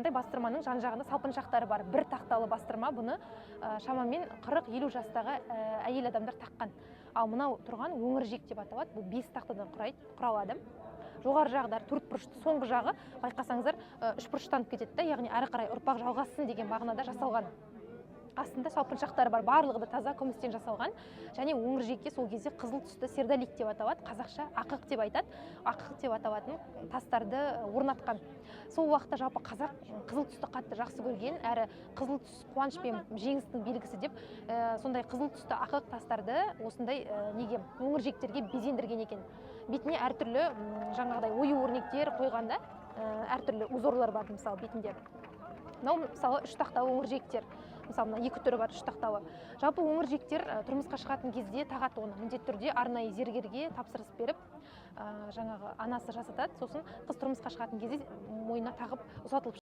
тұрғандай бастырманың жан жағында салпыншақтары бар. Бір тақталы бастырма, бұны шамамен 40-50 жастағы әйел адамдар таққан. Ал мынау тұрған өңіржек деп аталады. Бұл 5 тақтадан құралады. Жоғары жағдар төрт бұрышты, соңғы жағы байқасаңыздар үш бұрыштанып кетеді, яғни әрі қарай ұрпақ жалғассын деген мағынада жасалған. Астында салпыншақтары бар, барлығы да таза күмістен жасалған. Және өңіржекке сол кезде қызыл түсті сердолик деп аталады, қазақша ақық деп айтады. Ақық деп аталатын тастарды орнатқан. Сол уақытта жалпы қазақ қызыл түсті қатты жақсы көрген, әрі қызыл түс қуаныш пен жеңістің белгісі деп, сондай қызыл түсті ақық тастарды осындай неге өңіржектерге безендірген екен. Бетіне әртүрлі жаңағыдай ою-өрнектер қойғанда әртүрлі узорлар бар, мысалы бетінде. Мынау мысалы үш тақталы өңіржектер. Мысалы, екі түрі бар, үш тақталы. Жалпы өңіржектер тұрмысқа шығатын кезде тағат оны. Міндетті түрде арнайы зергерге тапсырыс беріп, жаңағы анасы жасатады. Сосын қыз тұрмысқа шығатын кезде мойнына тағып ұзатылып